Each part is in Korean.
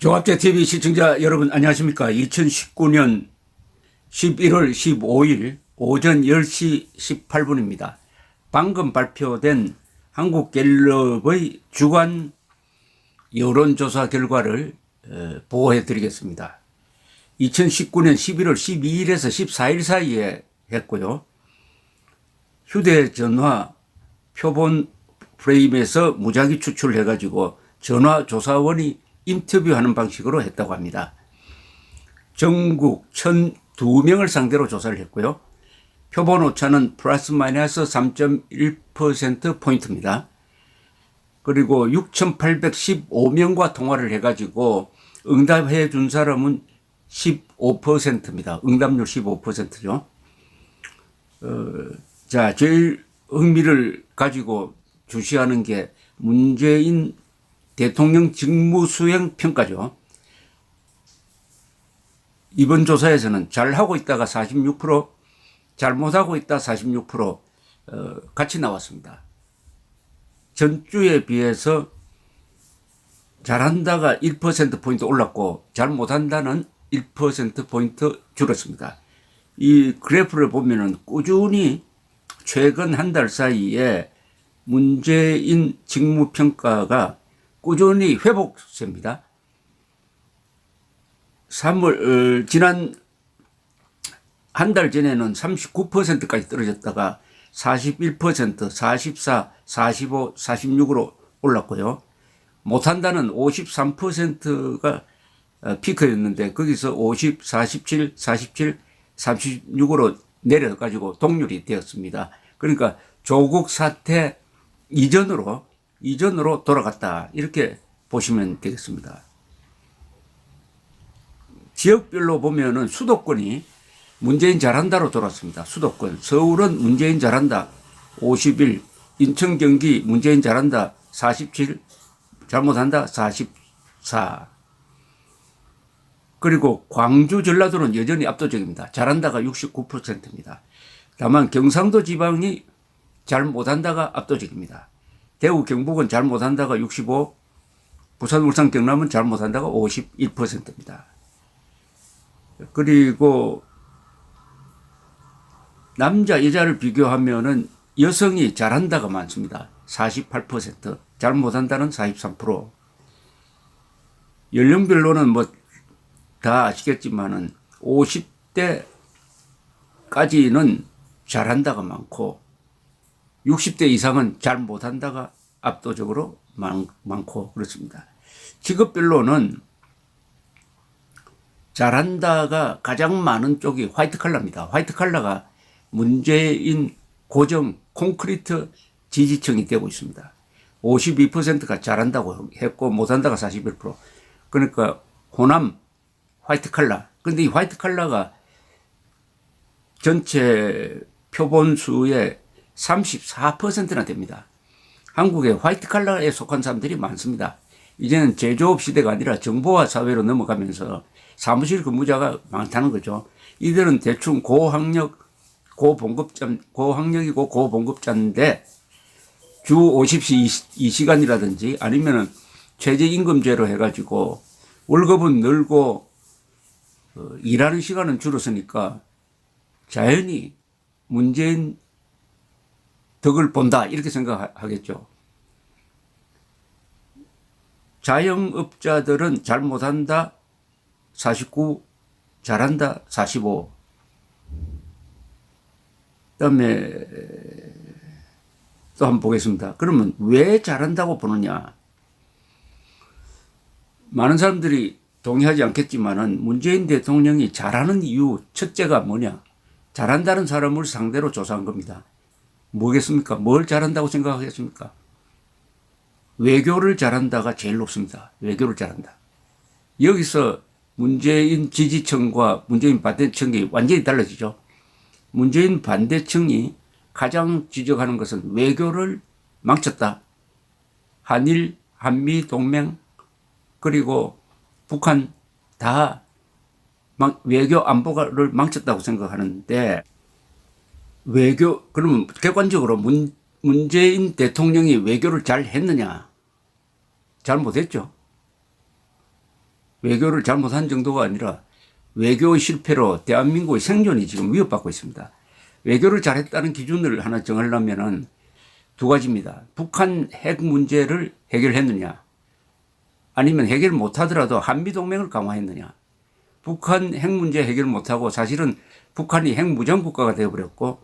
종합제TV 시청자 여러분 안녕하십니까. 2019년 11월 15일 오전 10시 18분입니다. 방금 발표된 한국갤럽의 주간 여론조사 결과를 보고해 드리겠습니다. 2019년 11월 12일에서 14일 사이에 했고요. 휴대전화 표본 프레임에서 무작위 추출해 가지고 전화조사원이 인터뷰하는 방식으로 했다고 합니다. 전국 1,002명을 상대로 조사를 했고요. 표본 오차는 플러스 마이너스 3.1%포인트입니다. 그리고 6,815명과 통화를 해가지고 응답해 준 사람은 15%입니다. 응답률 15%죠. 자, 제일 흥미를 가지고 주시하는 게 문재인 대통령 직무수행 평가죠. 이번 조사에서는 잘하고 있다가 46%, 잘못하고 있다 46% 같이 나왔습니다. 전주에 비해서 잘한다가 1%포인트 올랐고 잘못한다는 1%포인트 줄었습니다. 이 그래프를 보면은 꾸준히 최근 한 달 사이에 문재인 직무평가가 꾸준히 회복세입니다. 지난 한 달 전에는 39%까지 떨어졌다가 41%, 44, 45, 46으로 올랐고요. 못한다는 53%가 피크였는데 거기서 50, 47, 47, 36으로 내려가지고 동률이 되었습니다. 그러니까 조국 사태 이전으로 돌아갔다 이렇게 보시면 되겠습니다. 지역별로 보면은 수도권이 문재인 잘한다로 돌았습니다. 수도권 서울은 문재인 잘한다 51, 인천 경기 문재인 잘한다 47, 잘못한다 44. 그리고 광주 전라도는 여전히 압도적입니다. 잘한다가 69%입니다. 다만 경상도 지방이 잘못한다가 압도적입니다. 대구 경북은 잘못한다가 65, 부산 울산 경남은 잘못한다가 51%입니다. 그리고 남자 여자를 비교하면은 여성이 잘한다가 많습니다. 48%, 잘못한다는 43%. 연령별로는 뭐 다 아시겠지만은 50대까지는 잘한다가 많고 60대 이상은 잘 못한다가 압도적으로 많고 그렇습니다. 직업별로는 잘한다가 가장 많은 쪽이 화이트 칼라입니다. 화이트 칼라가 문재인 고정 콘크리트 지지층이 되고 있습니다. 52%가 잘한다고 했고 못한다가 41%. 그러니까 호남 화이트 칼라. 근데 이 화이트 칼라가 전체 표본수의 34%나 됩니다. 한국에 화이트 칼라에 속한 사람들이 많습니다. 이제는 제조업 시대가 아니라 정보화 사회로 넘어가면서 사무실 근무자가 많다는 거죠. 이들은 대충 고학력이고 고봉급자인데 주 52시간이라든지 아니면은 최저임금제로 해가지고 월급은 늘고 일하는 시간은 줄었으니까 자연히 문재인 덕을 본다 이렇게 생각하겠죠. 자영업자들은 잘못한다 49, 잘한다 45. 그다음에 또 한번 보겠습니다. 그러면 왜 잘한다고 보느냐? 많은 사람들이 동의하지 않겠지만은 문재인 대통령이 잘하는 이유 첫째가 뭐냐? 잘한다는 사람을 상대로 조사한 겁니다. 뭐겠습니까? 뭘 잘한다고 생각하겠습니까? 외교를 잘한다가 제일 높습니다. 외교를 잘한다. 여기서 문재인 지지층과 문재인 반대층이 완전히 달라지죠. 문재인 반대층이 가장 지적하는 것은 외교를 망쳤다. 한일, 한미 동맹, 그리고 북한 다 외교 안보를 망쳤다고 생각하는데 그러면 객관적으로 문재인 대통령이 외교를 잘 했느냐? 잘 못했죠. 외교를 잘못한 정도가 아니라 외교의 실패로 대한민국의 생존이 지금 위협받고 있습니다. 외교를 잘했다는 기준을 하나 정하려면은 두 가지입니다. 북한 핵 문제를 해결했느냐, 아니면 해결 못하더라도 한미동맹을 강화했느냐. 북한 핵 문제 해결 못하고 사실은 북한이 핵무장국가가 되어버렸고,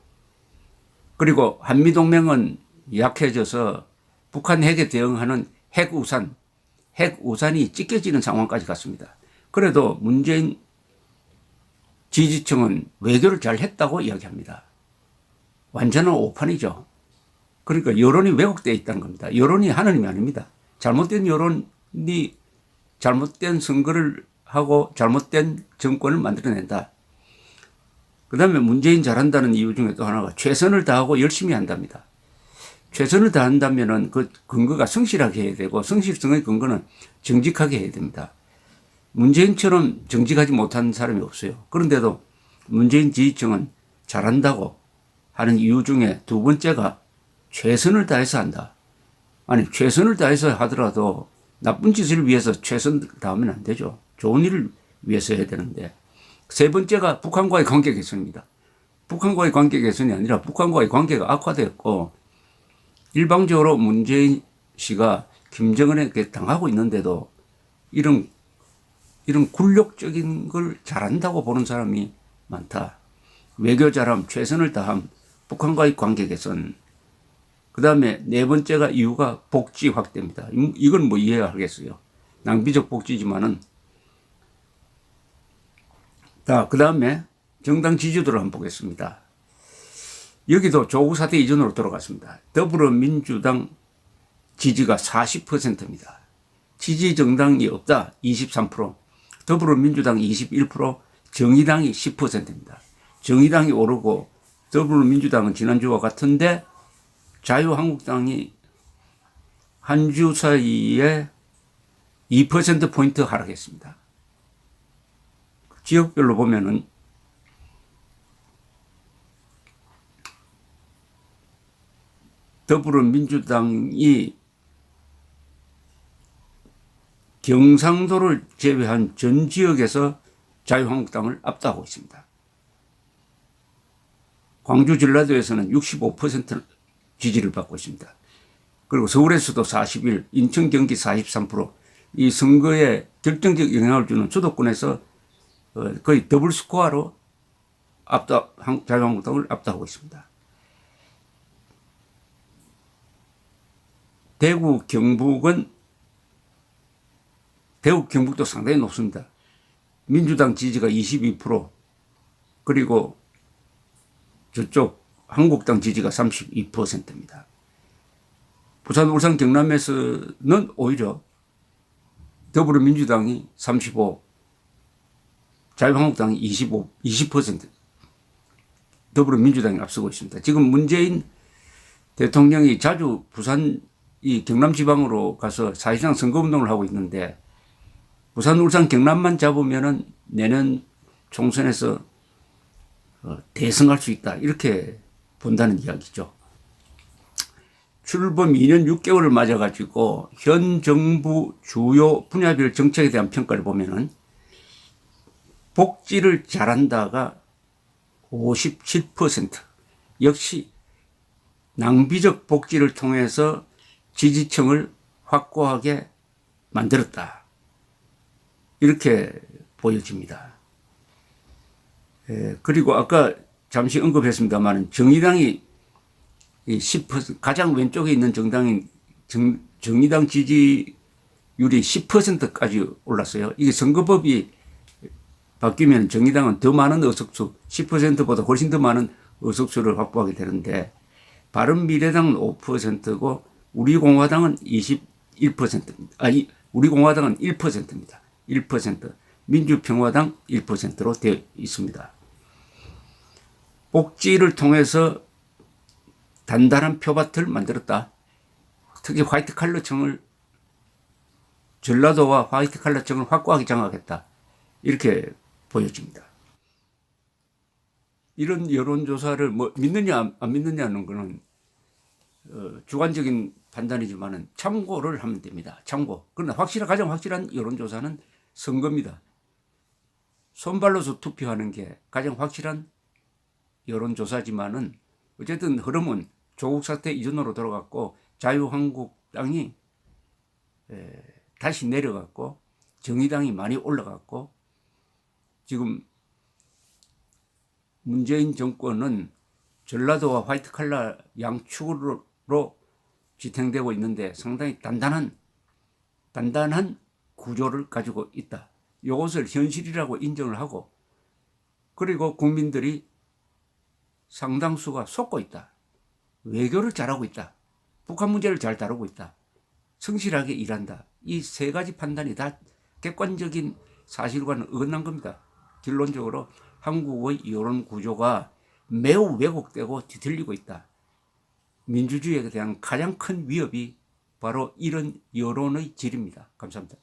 그리고 한미동맹은 약해져서 북한 핵에 대응하는 핵우산이 찢겨지는 상황까지 갔습니다. 그래도 문재인 지지층은 외교를 잘 했다고 이야기합니다. 완전한 오판이죠. 그러니까 여론이 왜곡되어 있다는 겁니다. 여론이 하나님이 아닙니다. 잘못된 여론이 잘못된 선거를 하고 잘못된 정권을 만들어낸다. 그 다음에 문재인 잘한다는 이유 중에 또 하나가 최선을 다하고 열심히 한답니다. 최선을 다한다면은 그 근거가 성실하게 해야 되고, 성실성의 근거는 정직하게 해야 됩니다. 문재인처럼 정직하지 못한 사람이 없어요. 그런데도 문재인 지지층은 잘한다고 하는 이유 중에 두 번째가 최선을 다해서 한다. 아니, 최선을 다해서 하더라도 나쁜 짓을 위해서 최선을 다하면 안 되죠. 좋은 일을 위해서 해야 되는데. 세 번째가 북한과의 관계 개선입니다. 북한과의 관계 개선이 아니라 북한과의 관계가 악화되었고, 일방적으로 문재인 씨가 김정은에게 당하고 있는데도 이런 굴욕적인 걸 잘한다고 보는 사람이 많다. 외교 잘함, 최선을 다함, 북한과의 관계 개선. 그 다음에 네 번째가 이유가 복지 확대입니다. 이건 뭐 이해하겠어요. 낭비적 복지지만은. 자, 그 다음에 정당 지지도를 한번 보겠습니다. 여기도 조국 사태 이전으로 돌아갔습니다. 더불어민주당 지지가 40%입니다. 지지 정당이 없다 23%, 더불어민주당 21%, 정의당이 10%입니다. 정의당이 오르고 더불어민주당은 지난주와 같은데 자유한국당이 한 주 사이에 2%포인트 하락했습니다. 지역별로 보면은 더불어민주당이 경상도를 제외한 전 지역에서 자유한국당을 압도하고 있습니다. 광주 전라도에서는 65% 지지를 받고 있습니다. 그리고 서울에서도 41%, 인천 경기 43%, 이 선거에 결정적 영향을 주는 수도권에서 거의 더블 스코어로 자유한국당을 압도하고 있습니다. 대구, 경북도 상당히 높습니다. 민주당 지지가 22%, 그리고 저쪽 한국당 지지가 32%입니다. 부산, 울산, 경남에서는 오히려 더불어민주당이 35%, 자유한국당이 20% 더불어민주당이 앞서고 있습니다. 지금 문재인 대통령이 자주 부산 이 경남 지방으로 가서 사실상 선거운동을 하고 있는데, 부산, 울산, 경남만 잡으면은 내년 총선에서 대승할 수 있다, 이렇게 본다는 이야기죠. 출범 2년 6개월을 맞아가지고 현 정부 주요 분야별 정책에 대한 평가를 보면은 복지를 잘한다가 57%, 역시 낭비적 복지를 통해서 지지층을 확고하게 만들었다, 이렇게 보여집니다. 그리고 아까 잠시 언급했습니다만 정의당이 10%, 가장 왼쪽에 있는 정당인 정의당 지지율이 10%까지 올랐어요. 이게 선거법이 바뀌면 정의당은 더 많은 의석수, 10%보다 훨씬 더 많은 의석수를 확보하게 되는데, 바른미래당은 5%고 우리공화당은 21%입니다. 우리공화당은 1%입니다. 1%. 민주평화당 1%로 되어 있습니다. 복지를 통해서 단단한 표밭을 만들었다. 특히 화이트 칼라층을, 전라도와 화이트 칼라층을 확고하게 장악했다, 이렇게 보여집니다. 이런 여론조사를 뭐 믿느냐 안 믿느냐는 거는 주관적인 판단이지만은 참고를 하면 됩니다. 참고. 그러나 가장 확실한 여론조사는 선거입니다. 손발로서 투표하는 게 가장 확실한 여론조사지만은 어쨌든 흐름은 조국 사태 이전으로 돌아갔고 자유한국당이 다시 내려갔고 정의당이 많이 올라갔고 지금 문재인 정권은 전라도와 화이트 칼라 양축으로 지탱되고 있는데 상당히 단단한 구조를 가지고 있다. 이것을 현실이라고 인정을 하고 그리고 국민들이 상당수가 속고 있다. 외교를 잘하고 있다. 북한 문제를 잘 다루고 있다. 성실하게 일한다. 이 세 가지 판단이 다 객관적인 사실과는 어긋난 겁니다. 결론적으로 한국의 여론 구조가 매우 왜곡되고 뒤틀리고 있다. 민주주의에 대한 가장 큰 위협이 바로 이런 여론의 질입니다. 감사합니다.